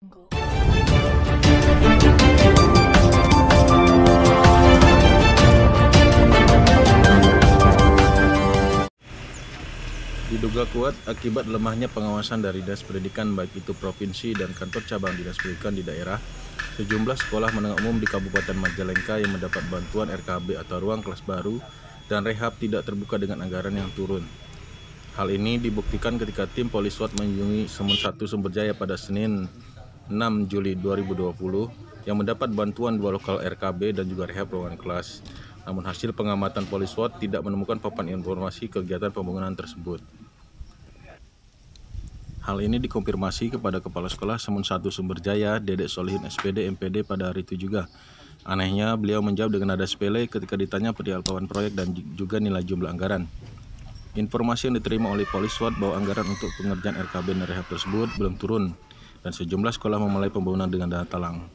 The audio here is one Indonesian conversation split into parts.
Diduga kuat akibat lemahnya pengawasan dari Dinas Pendidikan baik itu provinsi dan kantor cabang Dinas Pendidikan di daerah, sejumlah sekolah menengah umum di Kabupaten Majalengka yang mendapat bantuan RKB atau ruang kelas baru dan rehab tidak terbuka dengan anggaran yang turun. Hal ini dibuktikan ketika tim Poliswat mengunjungi Semun 1 Sumberjaya pada Senin 6 Juli 2020 yang mendapat bantuan 2 lokal RKB dan juga rehab ruangan kelas. Namun hasil pengamatan Poliswat tidak menemukan papan informasi kegiatan pembangunan tersebut. Hal ini dikonfirmasi kepada Kepala Sekolah Semun 1 Sumberjaya, Dedek Solihin SPD MPD pada hari itu juga. Anehnya, beliau menjawab dengan nada sepele ketika ditanya perihal papan proyek dan juga nilai jumlah anggaran. Informasi yang diterima oleh Poliswat bahwa anggaran untuk pengerjaan RKB dan rehab tersebut belum turun dan sejumlah sekolah memulai pembangunan dengan dana talang.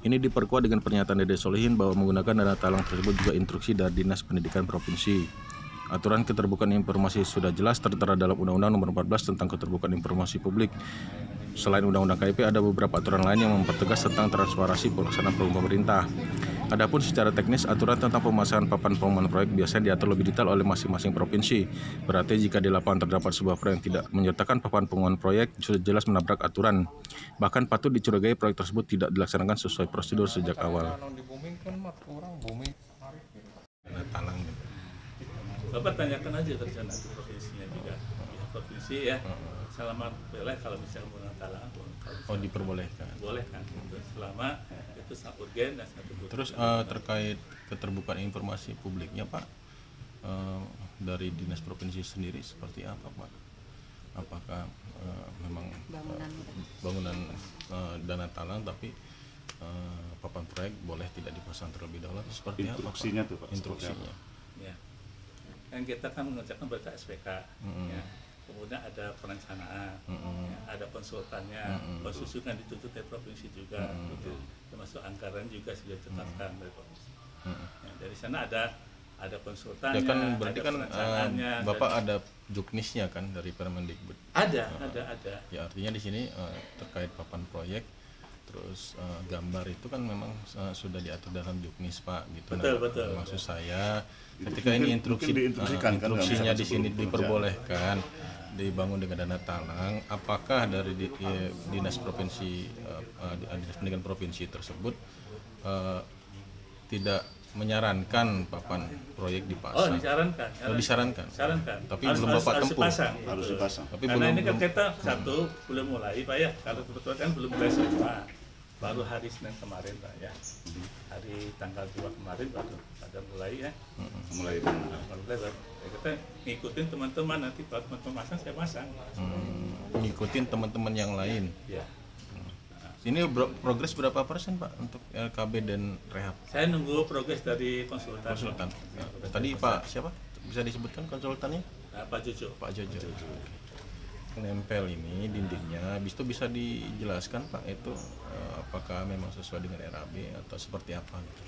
Ini diperkuat dengan pernyataan Dedek Solihin bahwa menggunakan dana talang tersebut juga instruksi dari Dinas Pendidikan Provinsi. Aturan keterbukaan informasi sudah jelas tertera dalam Undang-Undang Nomor 14 tentang keterbukaan informasi publik. Selain Undang-Undang KIP, ada beberapa aturan lain yang mempertegas tentang transparansi pelaksanaan program pemerintah. Adapun secara teknis, aturan tentang pemasangan papan pengumuman proyek biasanya diatur lebih detail oleh masing-masing provinsi. Berarti jika di lapangan terdapat sebuah proyek yang tidak menyertakan papan pengumuman proyek, sudah jelas menabrak aturan. Bahkan patut dicurigai proyek tersebut tidak dilaksanakan sesuai prosedur sejak awal. Bapak tanyakan aja terjadi di provinsinya juga, ya, provinsi ya. Selama boleh kalau misalnya menggunakan talangan, Oh, diperbolehkan. Boleh kan, gitu. Selama itu sangat urgen dan sangat kebutuhan. Terus terkait keterbukaan informasi publiknya, Pak, dari Dinas Provinsi sendiri seperti apa, Pak? Apakah memang bangunan dana talang tapi papan proyek boleh tidak dipasang terlebih dahulu? Seperti instruksinya apa, Pak? Tuh, Pak. Instruksinya. Ya. Kan kita kan mengerjakan berita SPK, ya. Kemudian ada perencanaan, ya, ada konsultannya, konsultan dituntut dari provinsi juga, gitu. Termasuk anggaran juga sudah ditetapkan dari provinsi. Ya, dari sana ada konsultannya, Ya kan berarti ada kan perencanaannya, Bapak ada juknisnya kan dari Permendikbud. Ada. Ya artinya di sini terkait papan proyek, terus gambar itu kan memang sudah diatur dalam juknis, Pak, gitu. Betul. Maksud saya ketika ini instruksinya di sini diperbolehkan dibangun dengan dana talang, apakah dari dinas provinsi dinas pendidikan provinsi tersebut tidak menyarankan papan proyek dipasang? Disarankan. Tapi belum Bapak tempuh. Harus dipasang. Tapi karena belum, ini kan kita belum mulai, Pak, ya. Kalau kebetulan kan belum mulai semua. Baru hari Senin kemarin, Pak, ya. Hari tanggal 2 kemarin baru ada mulai, ya. Mulai. Ya, kita ngikutin teman-teman, nanti kalau teman-teman masang saya masang. ngikutin teman-teman yang lain. Ya. Ini progres berapa persen, Pak, untuk LKB dan rehab? Saya nunggu progres dari konsultan. Tadi Pak siapa? Bisa disebutkan konsultannya? Pak Jojo. Pak Jojo. Nempel ini dindingnya, habis itu bisa dijelaskan, Pak, itu apakah memang sesuai dengan RAB atau seperti apa? Gitu?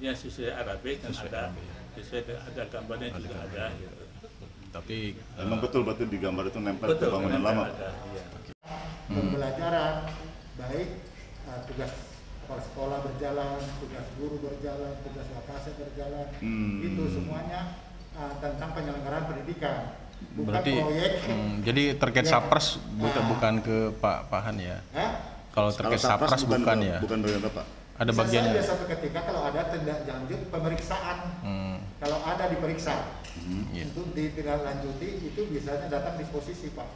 Ya, sesuai RAB kan Sesuai ada. RAB. Sesuai ada gambarnya juga ada. Gitu. Tapi Memang betul di gambar itu nempel ke bangunan lama. Iya. Pembelajaran baik tugas kepala sekolah berjalan, tugas guru berjalan, tugas wakase berjalan, itu semuanya tentang penyelenggaraan pendidikan, bukan berarti proyek. Jadi terkait Ya. Sapres bukan ke Pak Han ya? Kalau terkait Sapras Sapres bukan ya? Bukan bagian Bapak. Ada Bisa bagiannya. saja suatu ketika kalau ada tindak lanjut pemeriksaan, kalau ada diperiksa, Iya. untuk ditindaklanjuti itu biasanya datang disposisi, Pak.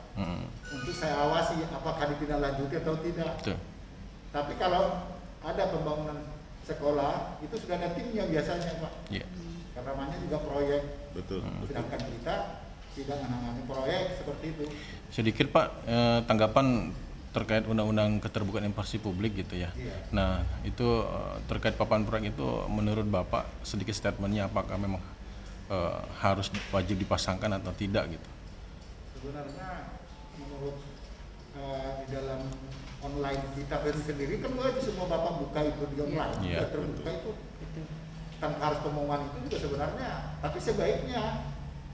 Untuk saya awasi apakah ditindaklanjuti atau tidak. Betul. Tapi kalau ada pembangunan sekolah itu sudah ada timnya biasanya, Pak. Iya. Karena namanya juga proyek. Betul. Sedangkan kita tidak menangani proyek seperti itu. Sedikit, Pak, tanggapan terkait undang-undang keterbukaan informasi publik gitu ya. Iya. Nah, itu terkait papan proyek itu menurut Bapak sedikit statementnya apakah memang harus wajib dipasangkan atau tidak gitu? Sebenarnya menurut di dalam online kita sendiri kan itu semua Bapak buka itu di online, Iya, terbuka itu tanpa harus pengumuman itu juga sebenarnya. Tapi sebaiknya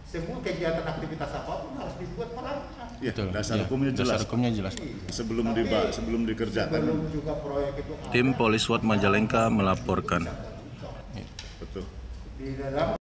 semua kegiatan aktivitas apapun harus dibuat perangkat. Ya, Betul. dasar Ya, hukumnya jelas. Dasar hukumnya jelas. Sebelum dikerjakan. Sebelum juga proyek itu Tim Poliswat Majalengka melaporkan. Betul. di dalam